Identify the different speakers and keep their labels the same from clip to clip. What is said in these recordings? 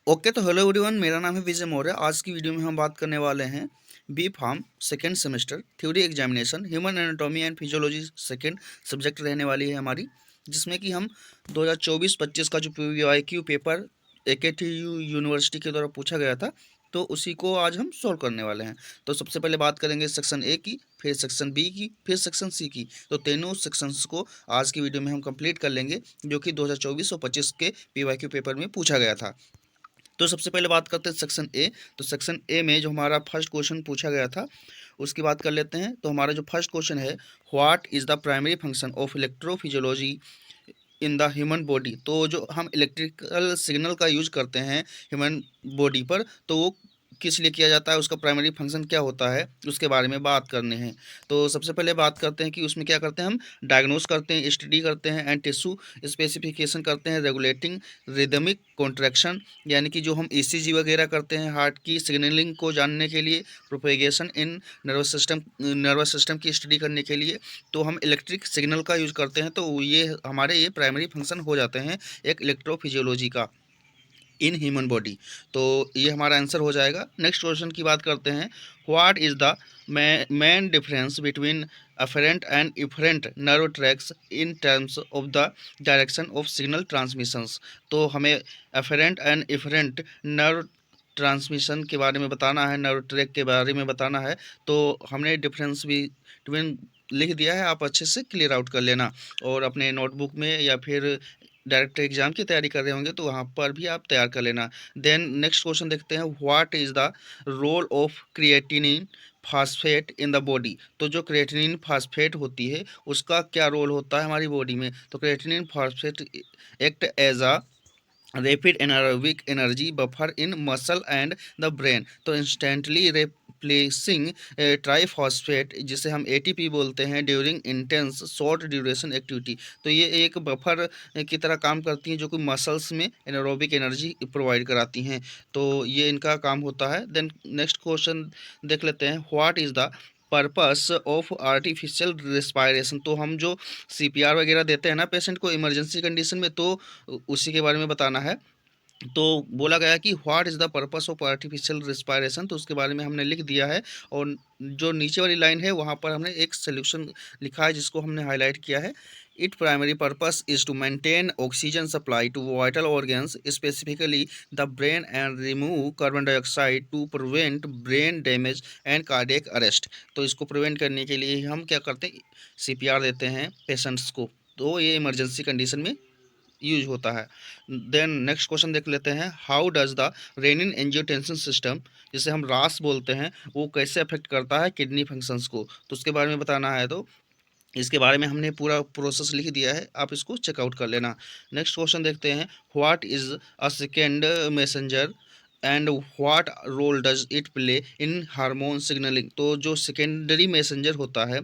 Speaker 1: Okay, तो hello everyone, मेरा नाम है विजय मौर्य। आज की वीडियो में हम बात करने वाले हैं B pharm second semester theory examination human anatomy and physiology second subject रहने वाली है हमारी, जिसमें कि हम 2024-25 का जो PYQ पेपर AKTU यूनिवर्सिटी के द्वारा पूछा गया था, तो उसी को आज हम सॉल्व करने वाले हैं। तो सबसे पहले बात करेंगे सेक्शन ए की, फिर सेक्शन बी की, फिर सेक्शन सी की। तो तीनों सेक्शंस को आज की वीडियो में हम कंप्लीट कर लेंगे, जो कि 2024 और 25 के PYQ पेपर में पूछा गया था। तो सबसे पहले बात करते हैं सेक्शन ए। तो सेक्शन ए में जो हमारा फर्स्ट क्वेश्चन पूछा गया था उसकी बात कर लेते हैं। तो हमारा जो फर्स्ट क्वेश्चन है, what is the primary function of electrophysiology in the human body. तो जो हम इलेक्ट्रिकल सिग्नल का यूज करते हैं ह्यूमन बॉडी पर, तो वो किस लिए किया जाता है, उसका प्राइमरी फंक्शन क्या होता है, उसके बारे में बात करने हैं। तो सबसे पहले बात करते हैं कि उसमें क्या करते हैं, हम डायग्नोस करते हैं, स्टडी करते हैं एंड टिश्यू स्पेसिफिकेशन करते हैं, रेगुलेटिंग रिदमिक कॉन्ट्रैक्शन, यानी कि जो हम ECG वगैरह करते हैं हार्ट की सिग्नलिंग को जानने के लिए, प्रोपेगेशन इन नर्वस सिस्टम की स्टडी करने के लिए, तो हम इलेक्ट्रिक सिग्नल का यूज़ करते हैं। तो ये प्राइमरी फंक्शन हो जाते हैं एक इलेक्ट्रोफिजियोलॉजी का इन ह्यूमन बॉडी। तो ये हमारा आंसर हो जाएगा। नेक्स्ट क्वेश्चन की बात करते हैं, what is the main difference between afferent and efferent nerve tracks in terms of the direction of signal transmissions. तो हमें afferent and efferent nerve transmission के बारे में बताना है, नर्व ट्रैक के बारे में बताना है। तो हमने डिफरेंस भी बिटवीन लिख दिया है, आप अच्छे से क्लियर आउट कर लेना, और अपने नोटबुक में या फिर डायरेक्ट एग्जाम की तैयारी कर रहे होंगे तो वहाँ पर भी आप तैयार कर लेना। देन नेक्स्ट क्वेश्चन देखते हैं, what is the role of creatinine phosphate in the body. तो जो क्रिएटिनिन फास्फेट होती है उसका क्या रोल होता है हमारी बॉडी में। तो creatinine phosphate act as a rapid anaerobic energy buffer in muscle and the brain. तो इंस्टेंटली रिप्लेसिंग ट्राइफॉस्फेट, जिसे हम ATP बोलते हैं, during intense short duration activity. तो ये एक बफर की तरह काम करती हैं, जो कि मसल्स में एनारोबिक एनर्जी प्रोवाइड कराती हैं। तो ये इनका काम होता है। देन नेक्स्ट क्वेश्चन देख लेते हैं, what is the purpose of artificial respiration. तो हम जो CPR वगैरह देते हैं ना पेशेंट को इमरजेंसी कंडीशन में, तो उसी के बारे में बताना है। तो बोला गया कि what is the purpose of artificial respiration, तो उसके बारे में हमने लिख दिया है। और जो नीचे वाली लाइन है वहाँ पर हमने एक सोल्यूशन लिखा है जिसको हमने हाईलाइट किया है। It primary purpose is to maintain oxygen supply to vital organs, specifically the brain, and remove carbon dioxide to prevent brain damage and cardiac arrest. तो इसको प्रिवेंट करने के लिए हम क्या करते हैं, CPR देते हैं पेशेंट्स को। तो ये इमरजेंसी कंडीशन में यूज होता है। देन नेक्स्ट क्वेश्चन देख लेते हैं, how does the renin angiotensin system, जिसे हम रास बोलते हैं, वो कैसे अफेक्ट करता है किडनी फंक्शंस को। तो उसके बारे में बताना है। तो इसके बारे में हमने पूरा प्रोसेस लिख दिया है, आप इसको चेकआउट कर लेना। नेक्स्ट क्वेश्चन देखते हैं, what is a second messenger and what role does it play in hormone signalling. तो जो सेकेंडरी मैसेंजर होता है,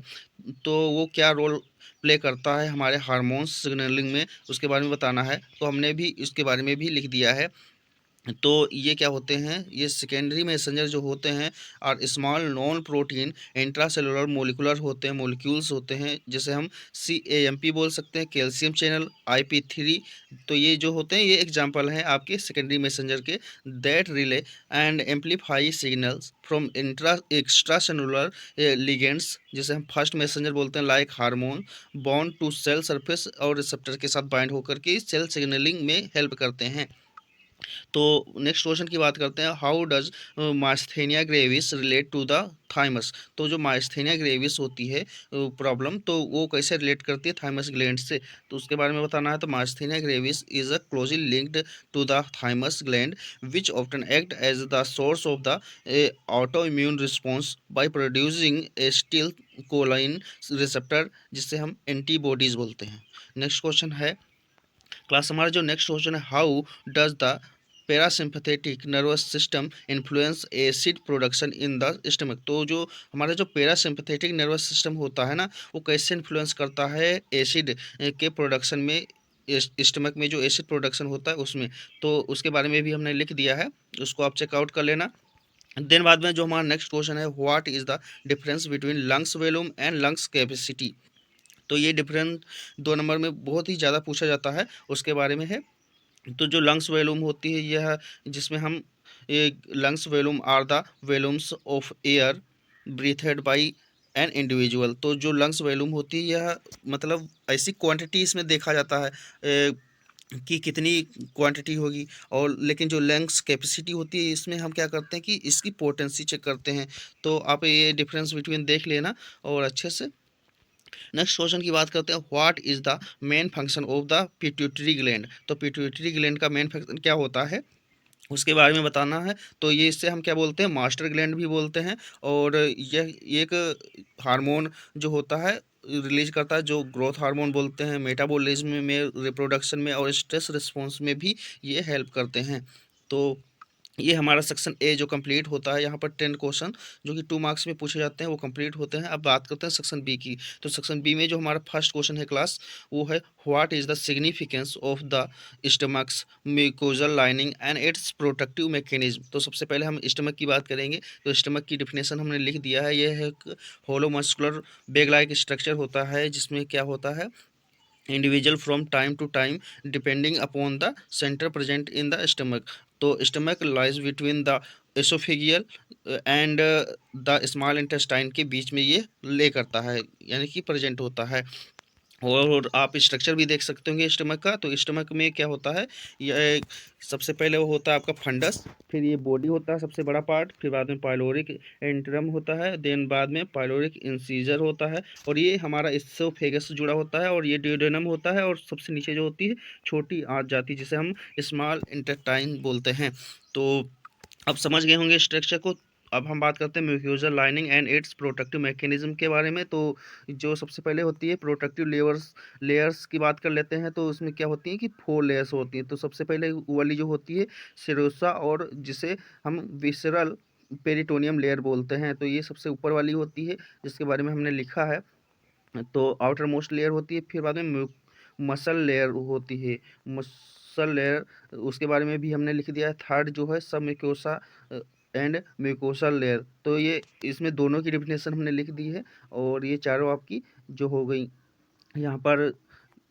Speaker 1: तो वो क्या रोल प्ले करता है हमारे हार्मोन्स सिग्नलिंग में, उसके बारे में बताना है। तो हमने भी इसके बारे में भी लिख दिया है। तो ये क्या होते हैं, ये सेकेंडरी मैसेंजर जो होते हैं और small non protein intracellular molecular होते हैं, मोलिक्यूल्स होते हैं, जैसे हम CAMP बोल सकते हैं, कैल्शियम चैनल, IP3। तो ये जो होते हैं ये एग्जांपल हैं आपके सेकेंडरी मैसेंजर के, that relay and amplify signals from extracellular ligands, जिसे हम फर्स्ट मैसेंजर बोलते हैं, like hormone bond to cell surface और रिसेप्टर के साथ बाइंड होकर के सेल सिग्नलिंग में हेल्प करते हैं। तो नेक्स्ट क्वेश्चन की बात करते हैं, how does myasthenia gravis relate to the thymus. तो जो मास्थेनिया ग्रेविस होती है प्रॉब्लम, तो वो कैसे रिलेट करती है थाइमस ग्लैंड से, तो उसके बारे में बताना है। तो myasthenia gravis is a closely linked to the thymus gland which often act as the source of the autoimmune response by producing acetylcholine receptor, जिससे हम एंटीबॉडीज बोलते हैं। नेक्स्ट क्वेश्चन है क्लास, हमारा जो नेक्स्ट क्वेश्चन है, how does the parasympathetic nervous system influence acid production in the stomach. तो जो हमारा जो पैरासिम्पथेटिक नर्वस सिस्टम होता है ना, वो कैसे इन्फ्लुएंस करता है एसिड के प्रोडक्शन में, स्टमक में जो एसिड प्रोडक्शन होता है उसमें। तो उसके बारे में भी हमने लिख दिया है, उसको आप चेकआउट कर लेना। देन बाद में जो हमारा नेक्स्ट क्वेश्चन है, what is the difference between lungs volume and lungs capacity. तो ये डिफरेंस 2 नंबर में बहुत ही ज़्यादा पूछा जाता है, उसके बारे में है। तो जो लंग्स वॉल्यूम होती है यह, जिसमें हम lungs volume are the volumes of air breathed by an individual. तो जो लंग्स वॉल्यूम होती है यह मतलब ऐसी क्वांटिटी इसमें देखा जाता है कि कितनी क्वांटिटी होगी। और लेकिन जो लंग्स कैपेसिटी होती है इसमें हम क्या करते हैं कि इसकी पोटेंसी चेक करते हैं। तो आप ये डिफरेंस बिटवीन देख लेना और अच्छे से। नेक्स्ट क्वेश्चन की बात करते हैं, what is the main function of the pituitary gland. तो पिट्यूटरी ग्लैंड का मेन फंक्शन क्या होता है उसके बारे में बताना है। तो ये इससे हम क्या बोलते हैं, मास्टर ग्लैंड भी बोलते हैं। और यह एक हार्मोन जो होता है रिलीज करता है, जो ग्रोथ हार्मोन बोलते हैं, मेटाबॉलिज्म में, रिप्रोडक्शन में और स्ट्रेस रिस्पॉन्स में भी ये हेल्प करते हैं। तो ये हमारा सेक्शन ए जो कंप्लीट होता है। यहाँ पर 10 क्वेश्चन जो कि 2 मार्क्स में पूछे जाते हैं वो कंप्लीट होते हैं। अब बात करते हैं सेक्शन बी की। तो सेक्शन बी में जो हमारा फर्स्ट क्वेश्चन है क्लास, वो है what is the significance of the stomachs mucosal lining and it's protective mechanism. तो सबसे पहले हम स्टमक की बात करेंगे। तो स्टमक की डिफिनेशन हमने लिख दिया है। यह एक होलो मस्कुलर बैग लाइक स्ट्रक्चर होता है, जिसमें क्या होता है, individual from time to time depending upon the center present in the stomach। तो stomach lies between the esophageal and the small intestine के बीच में ये ले करता है, यानी कि प्रेजेंट होता है। और आप स्ट्रक्चर भी देख सकते होंगे स्टमक का। तो स्टमक में क्या होता है, ये सबसे पहले वो होता है आपका फंडस, फिर ये बॉडी होता है सबसे बड़ा पार्ट, फिर बाद में पाइलोरिक एंट्रम होता है, देन बाद में पाइलोरिक इंसीजर होता है, और ये हमारा इसोफेगस से जुड़ा होता है, और ये ड्यूडेनम होता है, और सबसे नीचे जो होती है छोटी आंत जाती है जिसे हम स्मॉल इंटेस्टाइन बोलते हैं। तो अब समझ गए होंगे स्ट्रक्चर को। अब हम बात करते हैं mucosal lining and it's protective mechanism के बारे में। तो जो सबसे पहले होती है प्रोटेक्टिव लेयर्स की बात कर लेते हैं। तो उसमें क्या होती है कि 4 लेयर्स होती हैं। तो सबसे पहले वाली जो होती है सिरोसा, और जिसे हम विसरल पेरिटोनियम लेयर बोलते हैं। तो ये सबसे ऊपर वाली होती है जिसके बारे में हमने लिखा है। तो आउटर मोस्ट लेयर होती है, फिर बाद में मसल लेयर होती है, मसल लेयर उसके बारे में भी हमने लिख दिया है। थर्ड जो है सब म्यूकोसा एंड म्यूकोसल लेयर। तो ये इसमें दोनों की डेफिनेशन हमने लिख दी है, और ये चारों आपकी जो हो गई यहाँ पर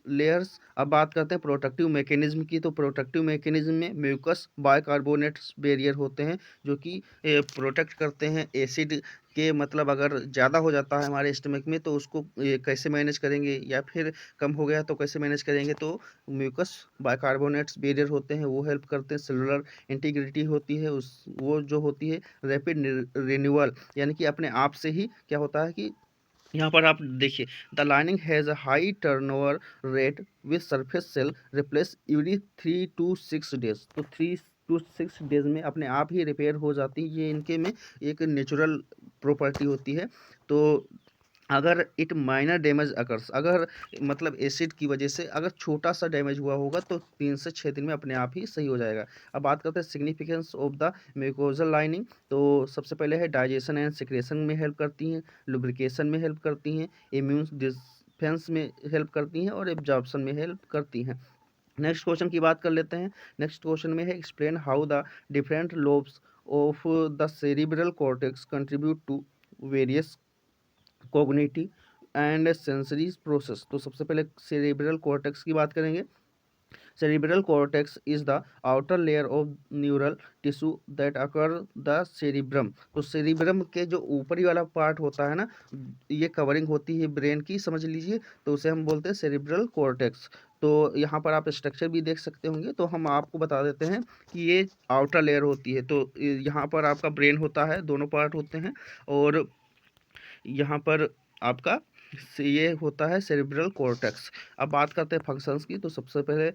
Speaker 1: लेयर्स। अब बात करते हैं प्रोटेक्टिव मैकेनिज्म की। तो प्रोटेक्टिव मैकेनिज्म में म्यूकस बाइकार्बोनेट्स बैरियर होते हैं जो कि प्रोटेक्ट करते हैं एसिड के, मतलब अगर ज़्यादा हो जाता है हमारे स्टमक में तो उसको कैसे मैनेज करेंगे, या फिर कम हो गया तो कैसे मैनेज करेंगे। तो म्यूकस बाइकार्बोनेट्स बैरियर होते हैं, वो हेल्प करते हैं। सेलुलर इंटीग्रिटी होती है उस, वो जो होती है रैपिड रिन्यूअल, यानी कि अपने आप से ही क्या होता है कि यहाँ पर आप देखिए, the lining has a high turnover rate with surface cell replace every 3 to 6 days. तो 3 to 6 डेज में अपने आप ही रिपेयर हो जाती है। ये इनके में एक नेचुरल प्रॉपर्टी होती है। तो अगर इट माइनर डैमेज अकर्स, अगर मतलब एसिड की वजह से अगर छोटा सा डैमेज हुआ होगा तो 3 से 6 दिन में अपने आप ही सही हो जाएगा। अब बात करते हैं significance of the mucosal lining. तो सबसे पहले है डाइजेशन एंड सिक्रेशन में हेल्प करती हैं, लुब्रिकेशन में हेल्प करती हैं, इम्यून डिफेंस में हेल्प करती हैं, और एब्जॉर्प्शन में हेल्प करती हैं। नेक्स्ट क्वेश्चन की बात कर लेते हैं। नेक्स्ट क्वेश्चन में है explain how the different lobes of the cerebral cortex contribute to various cognitive and sensory process. तो सबसे पहले सेरिब्रल कॉर्टेक्स की बात करेंगे। Cerebral cortex is the outer layer of neural tissue that occur the cerebrum. तो cerebrum के जो ऊपरी वाला पार्ट होता है ना, ये कवरिंग होती है ब्रेन की, समझ लीजिए। तो उसे हम बोलते हैं सेरिब्रल कॉर्टेक्स। तो यहाँ पर आप स्ट्रक्चर भी देख सकते होंगे। तो हम आपको बता देते हैं कि ये आउटर लेयर होती है। तो यहाँ पर आपका ब्रेन होता है, दोनों पार्ट होते हैं, और यहाँ पर आपका ये होता है सेरिब्रल कॉर्टेक्स। अब बात करते हैं फंक्शंस की। तो सबसे पहले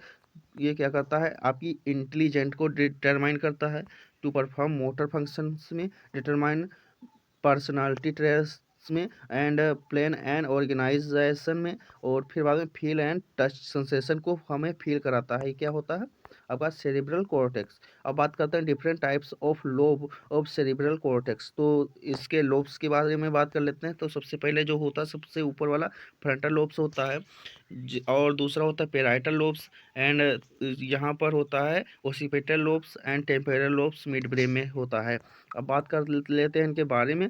Speaker 1: ये क्या करता है, आपकी इंटेलिजेंट को डिटरमाइन करता है, टू परफॉर्म मोटर फंक्शंस में, डिटरमाइन पर्सनालिटी ट्रेस में, एंड प्लान एंड ऑर्गेनाइजेशन में, और फिर बाद में फील एंड टच सेंसेशन को हमें फील कराता है। ये क्या होता है आपका सेरिब्रल कॉर्टेक्स। अब बात करते हैं different types of lobe of cerebral cortex. तो इसके लोब्स के बारे में बात कर लेते हैं। तो सबसे पहले जो होता है सबसे ऊपर वाला फ्रंटल लोब्स होता है, और दूसरा होता है पेराइटल लोब्स, एंड यहाँ पर होता है occipital lobes and temporal lobes mid brain में होता है। अब बात कर लेते हैं इनके बारे में।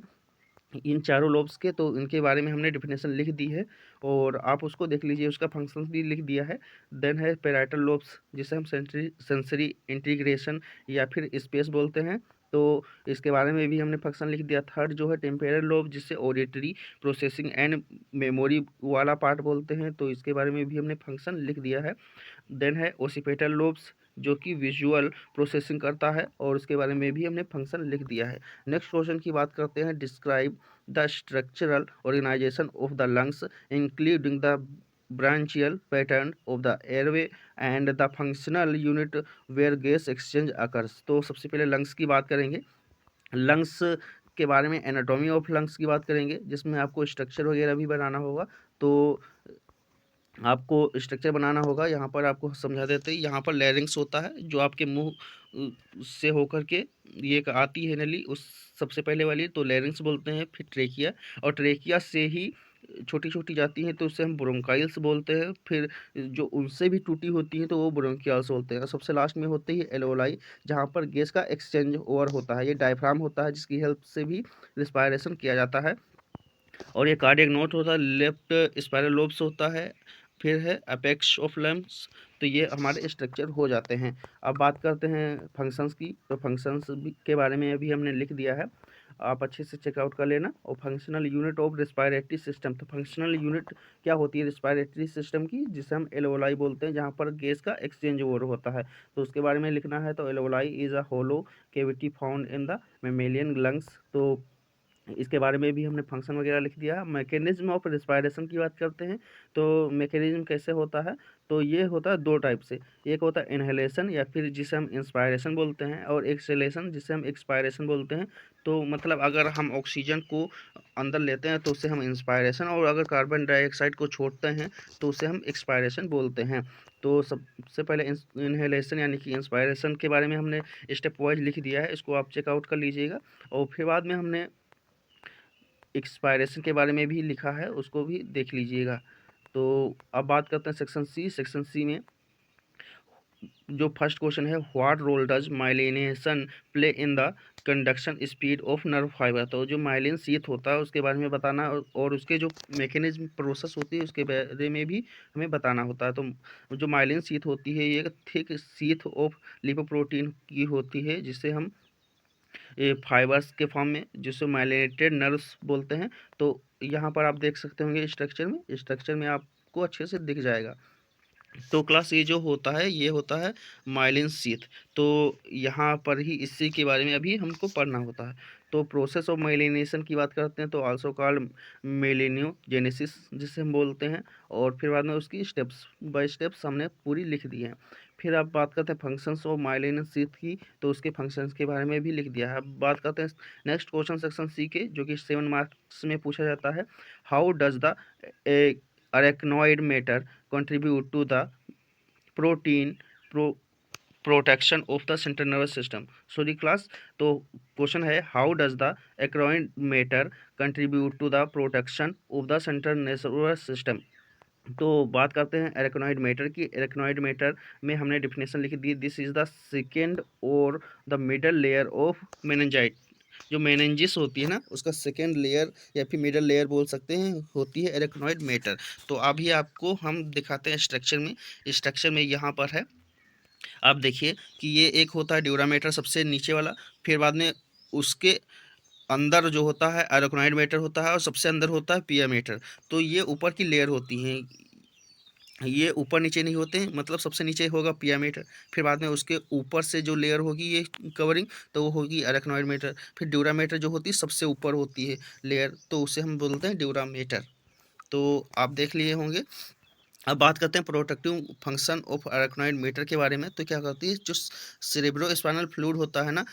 Speaker 1: इन चारों लोब्स के, तो इनके बारे में हमने डेफिनेशन लिख दी है और आप उसको देख लीजिए, उसका फंक्शन भी लिख दिया है। देन है पैराइटल लोब्स, जिसे हम सेंसरी इंटीग्रेशन या फिर स्पेस बोलते हैं, तो इसके बारे में भी हमने फंक्शन लिख दिया। थर्ड जो है टेम्पोरल लोब, जिसे ऑडिटरी प्रोसेसिंग एंड मेमोरी वाला पार्ट बोलते हैं, तो इसके बारे में भी हमने फंक्शन लिख दिया है। देन है ओसिपेटल लोब्स, जो कि विजुअल प्रोसेसिंग करता है, और उसके बारे में भी हमने फंक्शन लिख दिया है। नेक्स्ट क्वेश्चन की बात करते हैं, describe the structural organisation of the lungs including the branchial pattern of the airway and the functional unit where gas exchange occurs। तो सबसे पहले लंग्स की बात करेंगे। लंग्स के बारे में एनाटॉमी ऑफ लंग्स की बात करेंगे, जिसमें आपको स्ट्रक्चर वगैरह भी बनाना होगा। तो आपको स्ट्रक्चर बनाना होगा, यहाँ पर आपको समझा देते हैं। यहाँ पर लैरिंग्स होता है, जो आपके मुंह से होकर के ये एक आती है नली, उस सबसे पहले वाली तो लैरिंग्स बोलते हैं। फिर ट्रेकिया, और ट्रेकिया से ही छोटी छोटी जाती हैं, तो उससे हम ब्रोंकाइल्स बोलते हैं। फिर जो उनसे भी टूटी होती हैं, तो वो ब्रोंकियल्स बोलते हैं। और सबसे लास्ट में होती है एल्वेओलाई, जहाँ पर गैस का एक्सचेंज ओवर होता है। ये डायफ्राम होता है, जिसकी हेल्प से भी रिस्पायरेशन किया जाता है। और ये कार्डियक नोट होता है, लेफ्ट स्पाइरल लोब्स होता है, फिर है अपेक्स ऑफ लंग्स। तो ये हमारे स्ट्रक्चर हो जाते हैं। अब बात करते हैं फंक्शंस की, तो फंक्शंस के बारे में अभी हमने लिख दिया है, आप अच्छे से चेकआउट कर लेना। और functional unit of respiratory system, तो फंक्शनल यूनिट क्या होती है रिस्पायरेटरी सिस्टम की, जिसे हम एल्वेओलाई बोलते हैं, जहाँ पर गैस का एक्सचेंज ओवर होता है, तो उसके बारे में लिखना है। तो alveoli is a hollow cavity found in the mammalian lungs, तो इसके बारे में भी हमने फंक्शन वगैरह लिख दिया। मैकेनिज्म ऑफ रिस्पायरेशन की बात करते हैं, तो मैकेनिज्म कैसे होता है, तो ये होता है दो टाइप से। एक होता है इनहेलेशन, या फिर जिसे हम इंस्पायरेशन बोलते हैं, और एक्सहेलेशन, जिसे हम एक्सपायरेशन बोलते हैं। तो मतलब अगर हम ऑक्सीजन को अंदर लेते हैं तो उसे हम इंस्पायरेशन, और अगर कार्बन डाइऑक्साइड को छोड़ते हैं तो उसे हम एक्सपायरेशन बोलते हैं। तो सबसे पहले इनहेलेशन यानी कि इंस्पायरेशन के बारे में हमने स्टेप वाइज लिख दिया है, इसको आप चेकआउट कर लीजिएगा। और फिर बाद में हमने एक्सपायरेशन के बारे में भी लिखा है, उसको भी देख लीजिएगा। तो अब बात करते हैं सेक्शन सी। सेक्शन सी में जो फर्स्ट क्वेश्चन है, what role does myelination play in the conduction speed of nerve fibre, तो जो माइलिन शीथ होता है उसके बारे में बताना, और उसके जो मैकेनिज्म प्रोसेस होती है उसके बारे में भी हमें बताना होता है। तो जो माइलिन शीथ होती है, ये थिक शीथ ऑफ लिपोप्रोटीन की होती है, जिसे हम ये फाइबर्स के फॉर्म में, जिसे माइलिनेटेड नर्व्स बोलते हैं। तो यहाँ पर आप देख सकते होंगे स्ट्रक्चर में आपको अच्छे से दिख जाएगा। तो क्लास ये जो होता है, ये होता है माइलिन शीथ। तो यहाँ पर ही इसी के बारे में अभी हमको पढ़ना होता है। तो प्रोसेस ऑफ माइलिनेशन की बात करते हैं, तो आल्सो कॉल्ड मेलिनियोजेनेसिस जिसे हम बोलते हैं। और फिर बाद में उसकी स्टेप्स बाय स्टेप्स हमने पूरी लिख दी है। फिर आप बात करते हैं फंक्शंस ऑफ माइलिन शीथ की, तो उसके फंक्शंस के बारे में भी लिख दिया है। अब बात करते हैं नेक्स्ट क्वेश्चन सेक्शन सी के, जो कि 7 मार्क्स में पूछा जाता है। How does the arachnoid matter contribute to the protein protection of the central nervous system। Sorry class, तो क्वेश्चन है, हाउ डज द एक्रोइड matter contribute to the protection of the central nervous system. तो बात करते हैं arachnoid matter की। Arachnoid matter में हमने डिफिनेशन लिख दी, this is the second or the middle layer of meninges. जो मेनेंजिस होती है ना, उसका सेकेंड लेयर या फिर मिडल लेयर बोल सकते हैं, होती है एरेक्नॉइड मैटर। तो अभी आपको हम दिखाते हैं स्ट्रक्चर में यहाँ पर है, आप देखिए कि ये एक होता है ड्यूरामेटर सबसे नीचे वाला, फिर बाद में उसके अंदर जो होता है एरेक्नॉइड मैटर होता है, और सबसे अंदर होता है पिया मैटर। तो ये ऊपर की लेयर होती हैं, ये ऊपर नीचे नहीं होते हैं, मतलब सबसे नीचे होगा पिया मैटर, फिर बाद में उसके ऊपर से जो लेयर होगी ये कवरिंग, तो वो होगी एरेक्नॉइड मैटर। फिर ड्यूरामेटर जो होती है सबसे ऊपर होती है लेयर, तो उसे हम बोलते हैं ड्यूरामेटर। तो आप देख लिए होंगे। अब बात करते हैं protective function of arachnoid mater के बारे में। तो क्या करती है, जो सेरेब्रोस्पाइनल फ्लूइड होता है ना,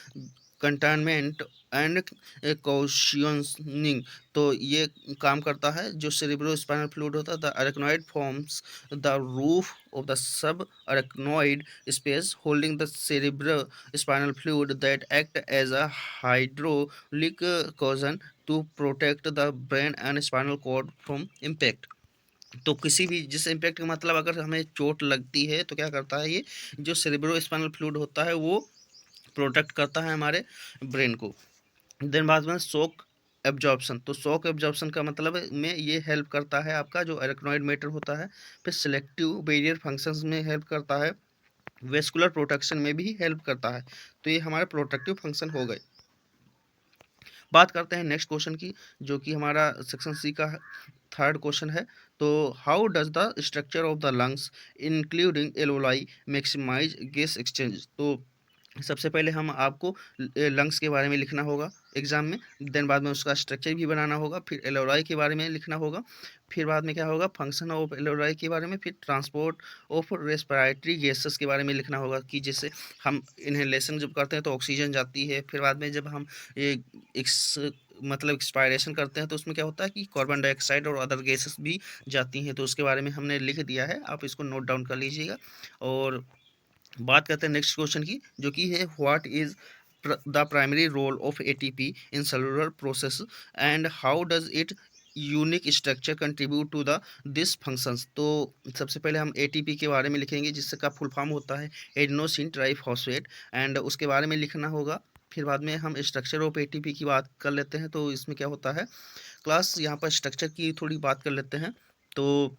Speaker 1: कंटेनमेंट एंड क्वेश्चनिंग, तो ये काम करता है। जो सेरेब्रोस्पाइनल फ्लूइड होता है, the arachnoid forms the roof of the subarachnoid space holding the cerebrospinal fluid that act as a hydraulic cushion to protect the brain and spinal cord from impact. तो किसी भी जिस impact का मतलब अगर हमें चोट लगती है, तो क्या करता है, ये जो सेरेब्रो स्पाइनल फ्लूइड होता है वो प्रोटेक्ट करता है हमारे ब्रेन को। देन बाद में शॉक एब्जॉर्प्शन, तो शॉक एब्जॉर्प्शन का मतलब में ये हेल्प करता है आपका जो अरेक्नॉइड मैटर होता है। फिर सिलेक्टिव बैरियर फंक्शंस में हेल्प करता है, वेस्कुलर प्रोटेक्शन में भी हेल्प करता है। तो ये हमारे प्रोटेक्टिव फंक्शन हो गए। बात करते हैं नेक्स्ट क्वेश्चन की, जो कि हमारा सेक्शन सी का थर्ड क्वेश्चन है। तो how does the structure of the lungs including alveoli maximise gas exchange. तो सबसे पहले हम आपको लंग्स के बारे में लिखना होगा एग्जाम में, देन बाद में उसका स्ट्रक्चर भी बनाना होगा, फिर एलोलाई के बारे में लिखना होगा, फिर बाद में क्या होगा फंक्शन ऑफ एलोलाई के बारे में, फिर ट्रांसपोर्ट ऑफ रेस्पिरेटरी गैसेस के बारे में लिखना होगा कि जैसे हम इनहेलेशन जब करते हैं तो ऑक्सीजन जाती है, फिर बाद में जब हम ये मतलब एक्सपायरेशन करते हैं तो उसमें क्या होता है कि कार्बन डाइऑक्साइड और अदर गैसेस भी जाती हैं। तो उसके बारे में हमने लिख दिया है, आप इसको नोट डाउन कर लीजिएगा। और बात करते हैं नेक्स्ट क्वेश्चन की, जो कि है what is the primary role of ATP in cellular process and how does it unique structure contribute to the this functions. तो सबसे पहले हम एटीपी के बारे में लिखेंगे, जिसका फुल फॉर्म होता है एडेनोसिन ट्राइफॉस्फेट, एंड उसके बारे में लिखना होगा। फिर बाद में हम स्ट्रक्चर ऑफ एटीपी की बात कर लेते हैं। तो इसमें क्या होता है क्लास, यहाँ पर स्ट्रक्चर की थोड़ी बात कर लेते हैं। तो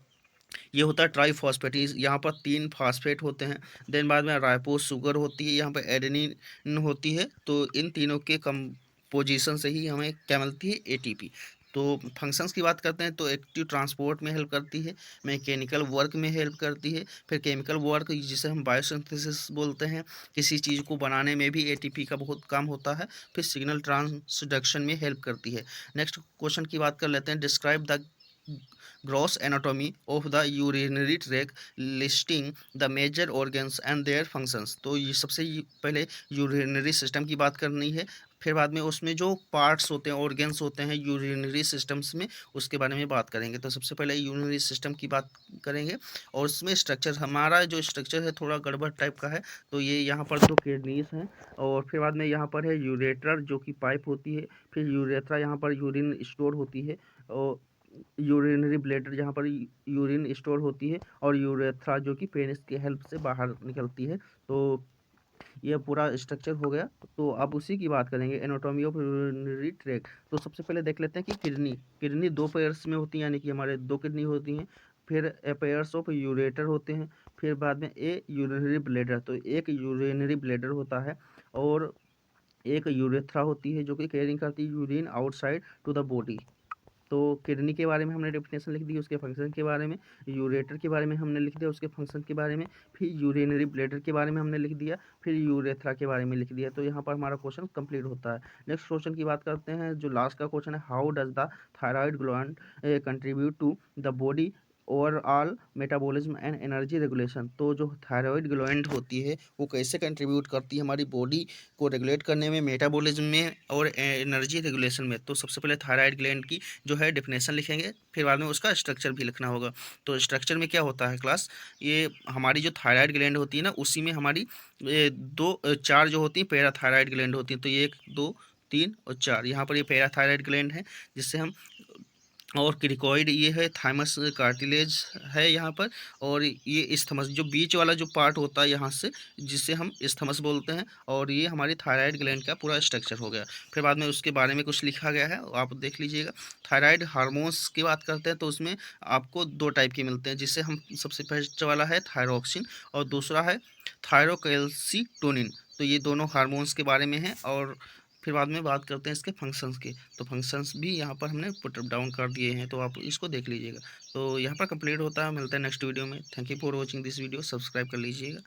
Speaker 1: ये होता है ट्राईफॉस्फेट, यहाँ पर 3 फास्फेट होते हैं। देन बाद में राइबोस शुगर होती है, यहाँ पर एडेनिन होती है। तो इन तीनों के कंपोजिशन से ही हमें क्या मिलती है एटीपी। तो फंक्शंस की बात करते हैं तो एक्टिव ट्रांसपोर्ट में हेल्प करती है, मैकेनिकल वर्क में हेल्प करती है, फिर केमिकल वर्क जिसे हम बायोसिंथेसिस बोलते हैं, किसी चीज़ को बनाने में भी एटीपी का बहुत काम होता है, फिर सिग्नल ट्रांसडक्शन में हेल्प करती है। नेक्स्ट क्वेश्चन की बात कर लेते हैं, describe the gross anatomy of the urinary tract listing the major organs and their functions। तो ये सबसे पहले यूरिनरी सिस्टम की बात करनी है, फिर बाद में उसमें जो पार्ट्स होते हैं ऑर्गन्स होते हैं यूरिनरी सिस्टम्स में, उसके बारे में बात करेंगे। तो सबसे पहले यूरिनरी सिस्टम की बात करेंगे, और उसमें स्ट्रक्चर, हमारा जो स्ट्रक्चर है थोड़ा गड़बड़ टाइप का है। तो ये यहाँ पर 2 किडनीज हैं, और फिर बाद में यहाँ पर है यूरेटर जो कि पाइप होती है, फिर यूरेथ्रा यहाँ पर यूरिन स्टोर होती है, और यूरिनरी ब्लैडर जहाँ पर यूरिन स्टोर होती है, और यूरेथ्रा जो कि पेनिस की हेल्प से बाहर निकलती है। तो यह पूरा स्ट्रक्चर हो गया। तो अब उसी की बात करेंगे, एनाटॉमी ऑफ यूरिनरी ट्रैक्ट। तो सबसे पहले देख लेते हैं कि किडनी 2 पेयर्स में होती हैं, यानी कि हमारे 2 किडनी होती हैं। फिर पेयर्स ऑफ यूरेटर होते हैं, फिर बाद में ए यूरिनरी ब्लैडर। तो एक यूरिनरी ब्लैडर होता है, और एक यूरेथ्रा होती है जो कि कैरिंग करती है urine outside to the body. तो किडनी के बारे में हमने डेफिनेशन लिख दी, उसके फंक्शन के बारे में, यूरेटर के बारे में हमने लिख दिया, उसके फंक्शन के बारे में, फिर यूरिनरी ब्लैडर के बारे में हमने लिख दिया, फिर यूरेथ्रा के बारे में लिख दिया। तो यहाँ पर हमारा क्वेश्चन कंप्लीट होता है। नेक्स्ट क्वेश्चन की बात करते हैं, जो लास्ट का क्वेश्चन है, how does the thyroid gland contribute to the body overall metabolism and energy regulation. तो जो थायराइड ग्लैंड होती है वो कैसे कंट्रीब्यूट करती है हमारी बॉडी को रेगुलेट करने में, मेटाबॉलिज्म में और एनर्जी रेगुलेशन में। तो सबसे पहले थायराइड ग्लैंड की जो है डेफिनेशन लिखेंगे, फिर बाद में उसका स्ट्रक्चर भी लिखना होगा। तो स्ट्रक्चर में क्या होता है क्लास, ये हमारी जो थायराइड ग्लैंड होती है ना, उसी में हमारी 4 जो होती है पैराथायराइड ग्लैंड होती है। तो ये 1 2 3 और 4, यहाँ पर ये पैराथायराइड ग्लैंड है जिससे हम, और क्रिकॉइड ये है, थाइमस कार्टिलेज है यहाँ पर, और ये इस्थमस जो बीच वाला जो पार्ट होता है यहाँ से, जिसे हम इस्थमस बोलते हैं। और ये हमारी थायराइड ग्लैंड का पूरा स्ट्रक्चर हो गया। फिर बाद में उसके बारे में कुछ लिखा गया है, आप देख लीजिएगा। थायराइड हार्मोन्स की बात करते हैं तो उसमें आपको 2 टाइप के मिलते हैं, जिससे हम सबसे फर्स्ट वाला है थायरोक्सिन, और दूसरा है थायरोकैल्सिटोनिन। तो ये दोनों हार्मोन्स के बारे में है। और फिर बाद में बात करते हैं इसके फंक्शंस के। तो फंक्शंस भी यहाँ पर हमने पुट डाउन कर दिए हैं, तो आप इसको देख लीजिएगा। तो यहाँ पर कंप्लीट होता है, मिलता है नेक्स्ट वीडियो में। Thank you for watching this video, subscribe कर लीजिएगा।